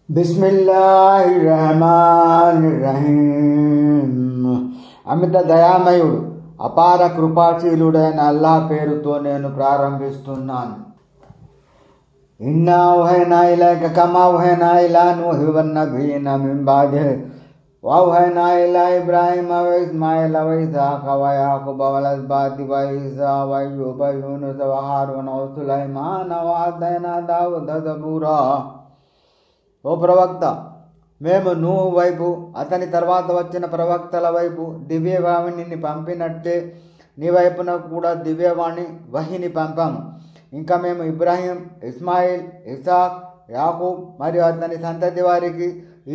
బిస్మిల్లాహిర్రహమానిర్రహీం. అమిత దయామయుడు అపార కృపాశీలుడైన అల్లాహ్ పేరుతో నేను ప్రారంభిస్తున్నాను. ఇన్నా ఔహైనా ఇలైక కమా ఔహైనా ఇలా నూహి వన్నబియ్యిన మిన్ బఅదిహి వఔహైనా ఇలా ఇబ్రాహీమ వ ఇస్మాయిల వ ఇస్హాక వ యాకూబ వల్ అస్బాతి వ ఈసా వ అయ్యూబ వ యూనుస వ హారూన వ సులైమాన వ అతైనా దావూద జబూరా. ఓ ప్రవక్త, మేము నూహు వైపు అతని తర్వాత వచ్చిన ప్రవక్తల వైపు దివ్యవాణిని పంపినట్లే నీ వైపున కూడా దివ్యవాణి వహిని పంపాము. ఇంకా మేము ఇబ్రాహీం, ఇస్మాయిల్, ఇసాక్, యాకూబ్ మరియు అతని సంతతి వారికి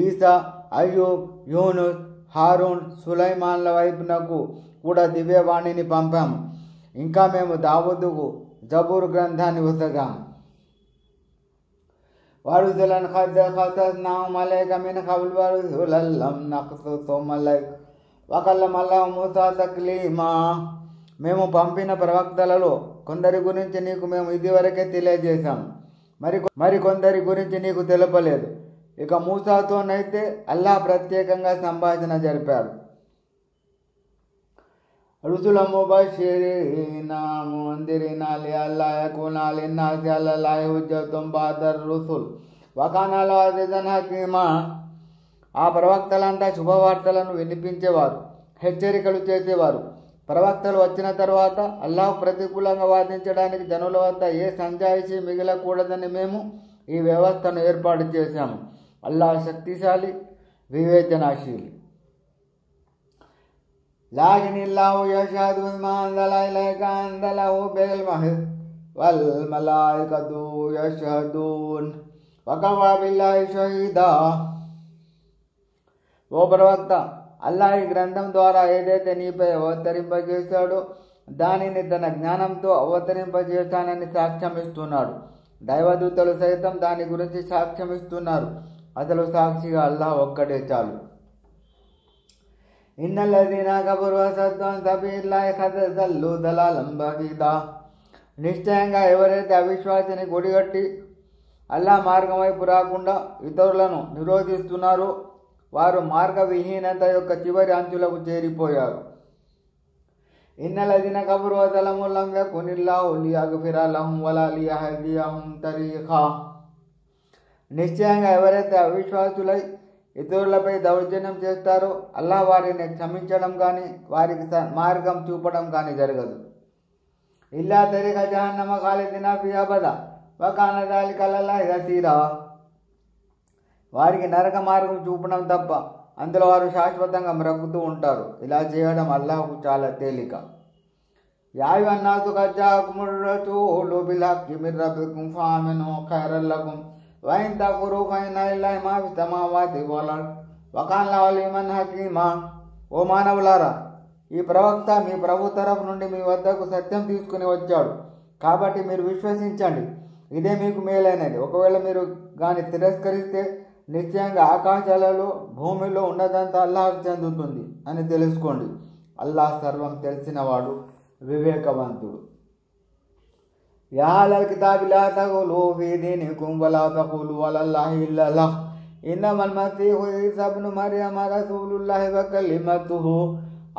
ఈసా, అయ్యూబ్, యూనుస్, హారూన్, సులైమాన్ల వైపునకు కూడా దివ్యవాణిని పంపాము. ఇంకా మేము దావూదుకు జబూర్ గ్రంథాన్ని ఉసగాము. వరుసులను ఖసస్నాహుమ్ అలైక మిన్ ఖబ్లు వరుసులం లమ్ నఖ్సుస్హుమ్ అలైక వకల్లమ అల్లాహు మూసా తక్లీమా. మేము పంపిన ప్రవక్తలలో కొందరి గురించి నీకు మేము ఇదివరకే తెలియజేశాము, మరి కొందరి గురించి నీకు తెలపలేదు. ఇక మూసాతోనైతే అల్లాహ్ ప్రత్యేకంగా సంభాషణ జరిపాడు. రుసుల ముబషిరీన ముందిరీన లియల్లా యకూన లిన్నాసి అలల్లాహి హుజ్జతుం బఅదర్ రుసుల్ వకాన అల్లాహు అజీజన్ హకీమా. ఆ ప్రవక్తలంతా శుభవార్తలను వినిపించేవారు, హెచ్చరికలు చేసేవారు. ప్రవక్తలు వచ్చిన తర్వాత అల్లాహ్ ప్రతికూలంగా వాదించడానికి జనుల వద్ద ఏ సంజాయిషి మిగలకూడదని మేము ఈ వ్యవస్థను ఏర్పాటు చేశాము. అల్లాహ్ శక్తిశాలి, వివేచనాశీలి. లాకినిల్లాహు యష్హదు బిమా అంజల ఇలైక అంజలహు బిల్ ఇల్మి వల్ మలాయికతు యష్హదూన్ వకఫా బిల్లాహి షహీదా. ఓ ప్రవక్త, అల్లాహ్ ఈ గ్రంథం ద్వారా ఏదైతే నీపై అవతరింపజేశాడో దానిని తన జ్ఞానంతో అవతరింపజేశానని సాక్ష్యమిస్తున్నాడు. దైవదూతలు సైతం దాని గురించి సాక్ష్యమిస్తున్నారు. అసలు సాక్షిగా అల్లాహ్ ఒక్కడే చాలు. ఇన్నల్లదీన కఫరు వసద్దు అన్ సబీలిల్లాహి ఖద్ జల్లు దలాలం బഈదా. నిశ్చయంగా ఎవరైతే అవిశ్వాసిని గుడిగట్టి అల్లాహ్ మార్గం వైపు రాకుండా ఇతరులను నిరోధిస్తున్నారో వారు మార్గవిహీనత యొక్క చివరి అంచులకు చేరిపోయారు. ఇన్నల్లదీన కఫరు వజలము లం యకునిల్లాహు లియగ్ఫిర లహుం వలా లియహ్దియహుం తరీఖా. నిశ్చయంగా ఎవరైతే అవిశ్వాసులై ఇతరులపై దౌర్జన్యం చేస్తారో అల్లాహ్ వారిని క్షమించడం కానీ వారికి మార్గం చూపడం కానీ జరగదు. ఇల్లా తరీఖ జహన్నమ ఖాలిదీన ఫీహా అబదా వకాన జాలిక అలల్లాహి యసీరా. వారికి నరక మార్గం చూపడం తప్ప అందులో వారు శాశ్వతంగా మ్రగ్గుతూ ఉంటారు. ఇలా చేయడం అల్లాహ్కు చాలా తేలిక. యా అయ్యుహన్నాసు ఖద్ జాఅకుముర్ రసూలు బిల్ హక్కి మిర్ రబ్బికుం ఫఆమినూ ఖైరల్ లకుం వ ఇన్ తక్ఫురూ ఫఇన్న లిల్లాహి మా ఫిస్ సమావాతి వల్ అర్ద్ వకాన అల్లాహు అలీమన్ హకీమా. ఓ మానవులారా, ఈ ప్రవక్త మీ ప్రభు తరఫు నుండి మీ వద్దకు సత్యం తీసుకుని వచ్చాడు కాబట్టి మీరు విశ్వసించండి, ఇదే మీకు మేలైనది. ఒకవేళ మీరు గాని తిరస్కరిస్తే నిశ్చయంగా ఆకాశాలలో భూమిలో ఉన్నదంతా అల్లాహ్కు చెందుతుంది అని తెలుసుకోండి. అల్లాహ్ సర్వం తెలిసినవాడు, వివేకవంతుడు. యా అహ్లల్ కితాబి లా తగులు ఫీ దీనికుం వలా తఖూలు అలల్లాహి ఇల్లల్ హక్ ఇన్నమల్ మసీహు ఈసా ఇబ్ను మర్యమ రసూలుల్లాహి వ కలిమతుహు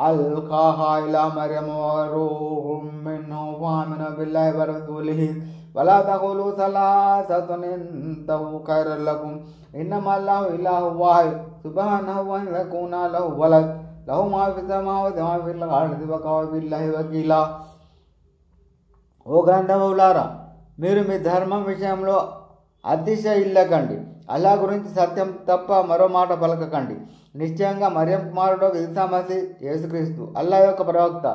అల్ఖాహా ఇలా మర్యమ వ రూహుం మిన్హు ఫఆమిను బిల్లాహి వ రసూలిహి వలా తఖూలు సలాసతున్ ఇంతహు ఖైరల్ లకుం ఇన్నమా అల్లాహు ఇలాహు వాహిద్ సుబ్హానహు అన్ యకూన లహు వలద్ లహు మా ఫిస్ సమావాతి వమా ఫిల్ అర్ది వకఫా బిల్లాహి వకీలా. ఓ గ్రంథములారా, మీరు మీ ధర్మం విషయంలో అతిశయిల్లకండి. అల్లాహ్ గురించి సత్యం తప్ప మరో మాట పలకకండి. నిశ్చయంగా మరియం కుమారుడు ఈసా మసీహ్ యేసుక్రీస్తు అల్లాహ్ యొక్క ప్రవక్త.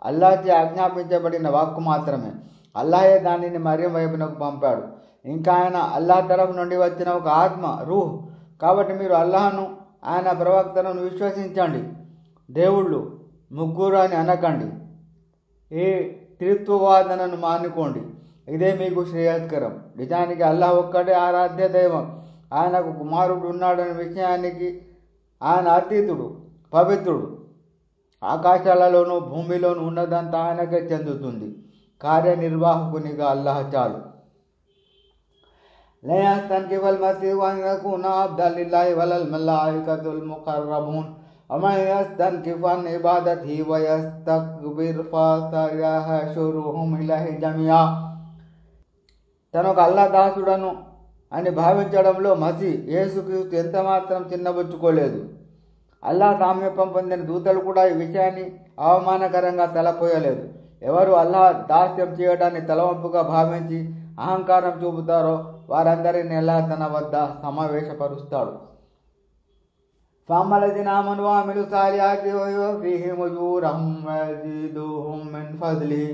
అల్లాహ్చే ఆజ్ఞాపించబడిన వాక్కు మాత్రమే. అల్లాహే దానిని మరియం వైపునకు పంపాడు. ఇంకా ఆయన అల్లాహ్ తరఫు నుండి వచ్చిన ఒక ఆత్మ, రూహ్. కాబట్టి మీరు అల్లాహ్ను, ఆయన ప్రవక్తలను విశ్వసించండి. దేవుళ్ళు ముగ్గురు అని అనకండి. ఈ త్రిత్వవాదనను మానుకోండి, ఇదే మీకు శ్రేయస్కరం. నిజానికి అల్లాహ్ ఒక్కడే ఆరాధ్య దైవం. ఆయనకు కుమారుడు ఉన్నాడనే విషయానికి ఆయన అతీతుడు, పవిత్రుడు. ఆకాశాలలోనూ భూమిలోనూ ఉన్నదంతా ఆయనకే చెందుతుంది. కార్యనిర్వాహకునిగా అల్లాహ్ చాలు. لا يستنكف المسيح أن يكون عبدا لله ولا الملائكة المقربون ومن يستنكف عن عبادته ويستكبر فسيحشرهم إليه جميعا. తను ఒక అల్లా దాసుడను అని భావించడంలో మసీ యేసుక్రీస్తు ఎంత మాత్రం చిన్నబుచ్చుకోలేదు. అల్లా సామీప్యం పొందిన దూతలు కూడా ఈ విషయాన్ని అవమానకరంగా తలపోయలేదు. ఎవరు అల్లా దాస్యం చేయడాన్ని తలవంపుగా భావించి అహంకారం చూపుతారో వారందరినీ అల్లా తన వద్ద సమావేశపరుస్తాడు. فَأَمَّا آمَنُوا وَعَمِلُوا الصَّالِحَاتِ فَيُوَفِّيهِمْ أُجُورَهُمْ وَيَزِيدُهُم مِّن فَضْلِهِ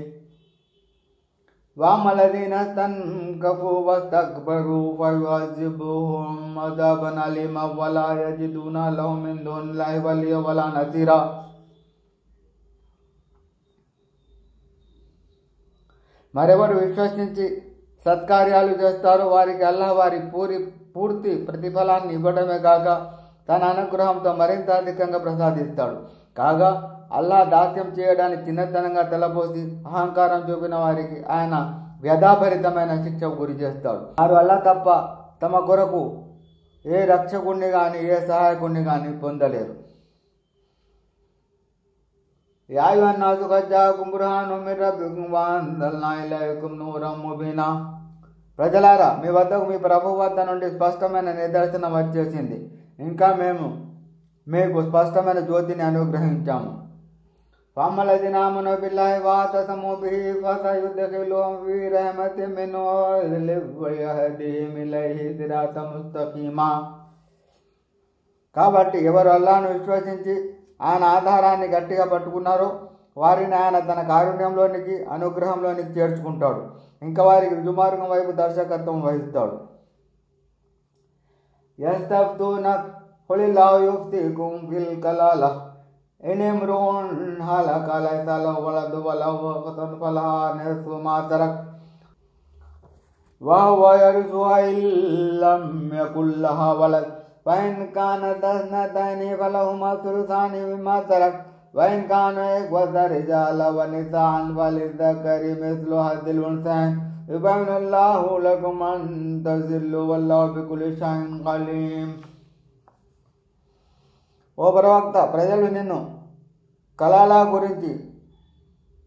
وَأَمَّا الَّذِينَ اسْتَنكَفُوا وَاسْتَكْبَرُوا فَيُعَذِّبُهُمْ عَذَابًا أَلِيمًا وَلَا يَجِدُونَ لَهُم مِّن دُونِ اللَّهِ وَلِيًّا وَلَا نَصِيرًا. మరెవరు విశ్వసించి సత్కార్యాలు చేస్తారో వారికి అల్లాహ్ వారి పూర్తి ప్రతిఫలాన్ని ఇవ్వడమే కాక తన అనుగ్రహంతో మరింత అధికంగా ప్రసాదిస్తాడు. కాగా అల్లాహ్ దాస్యం చేయడాన్ని చిన్నతనంగా తలపోసి అహంకారం చూపిన వారికి ఆయన వ్యధాభరితమైన శిక్షకు గురి చేస్తాడు. వారు అల్లాహ్ తప్ప తమ కొరకు ఏ రక్షకుణ్ణి కానీ ఏ సహాయకుణ్ణి కానీ పొందలేరు. యా అయ్యుహన్నాసు ఖద్ జాఅకుం బుర్హానుం మిర్ రబ్బికుం వఅంజల్నా ఇలైకుం నూరం ముబీనా. ప్రజలారా, మీ వద్దకు మీ ప్రభువు వద్ద నుండి స్పష్టమైన నిదర్శనం వచ్చేసింది. ఇంకా మేము మీకు స్పష్టమైన జ్యోతిని అనుగ్రహించాము. فَأَمَّا الَّذِينَ آمَنُوا بِاللَّهِ وَاعْتَصَمُوا بِهِ فَسَيُدْخِلُهُمْ فِي رَحْمَةٍ مِّنْهُ وَيَهْدِيهِمْ إِلَيْهِ صِرَاطًا مُسْتَقِيمًا. కాబట్టి ఎవరు అల్లాహ్ను విశ్వసించి ఆయన ఆధారాన్ని గట్టిగా పట్టుకున్నారో వారిని ఆయన తన కారుణ్యంలోనికి అనుగ్రహంలోనికి చేర్చుకుంటాడు. ఇంకా వారికి రుజుమార్గం వైపు దర్శకత్వం వహిస్తాడు. యస్తఫ్తూనక ఖులిల్లాహు యుఫ్తీకుం ఫిల్ కలాలా ఇన్ ఇమ్రున్ హలక లైస లహు వలదు వలహు ఉఖ్తున్ ఫలహా నిస్ఫు మా తరక్ వహువ యరిసుహా ఇల్లం యకుల్ లహా వలద్ ఫఇన్ కానత్ ఇస్నతైని ఫలహుమా సులుసాని మిమ్మా తరక్ వఇన్ కానా ఇఖ్వత రిజాల వనిసాన్ ఫలిద్దకరి మిస్లు హద్దిల్ ఉన్సైన్ యుబైనుల్లాహు లకుం అన్ తజిల్లు వల్లాహు బికుల్లి షైఇన్ అలీం. ఓ ప్రవక్త, ప్రజలు నిన్ను కలాలా గురించి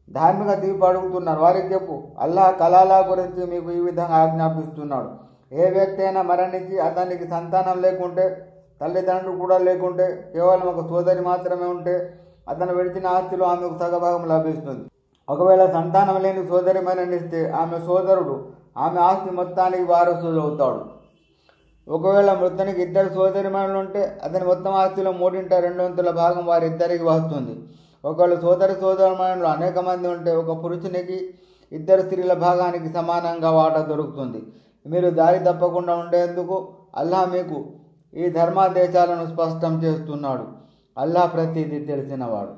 ధార్మిక తీర్పు అడుగుతున్నారు. వారికి చెప్పు, అల్లాహ్ కలాలా గురించి మీకు ఈ విధంగా ఆజ్ఞాపిస్తున్నాడు. ఏ వ్యక్తి అయినా మరణించి అతనికి సంతానం లేకుంటే, తల్లిదండ్రులు కూడా లేకుంటే, కేవలం ఒక సోదరి మాత్రమే ఉంటే అతను విడిచిన ఆస్తిలో ఆమెకు సగభాగం లభిస్తుంది. ఒకవేళ సంతానం లేని సోదరి మరణిస్తే ఆమె సోదరుడు ఆమె ఆస్తి మొత్తానికి వారసుడు అవుతాడు. ఒకవేళ మృతునికి 2 సోదరిమణులు ఉంటే అతని మొత్తం ఆస్తిలో 3/2 భాగం వారిద్దరికి వస్తుంది. ఒకవేళ సోదరిమణులు అనేక మంది ఉంటే ఒక పురుషునికి 2 స్త్రీల భాగానికి సమానంగా వాటా దొరుకుతుంది. మీరు దారి తప్పకుండా ఉండేందుకు అల్లాహ్ మీకు ఈ ధర్మాదేశాలను స్పష్టం చేస్తున్నాడు. అల్లాహ్ ప్రతిదీ తెలిసినవాడు.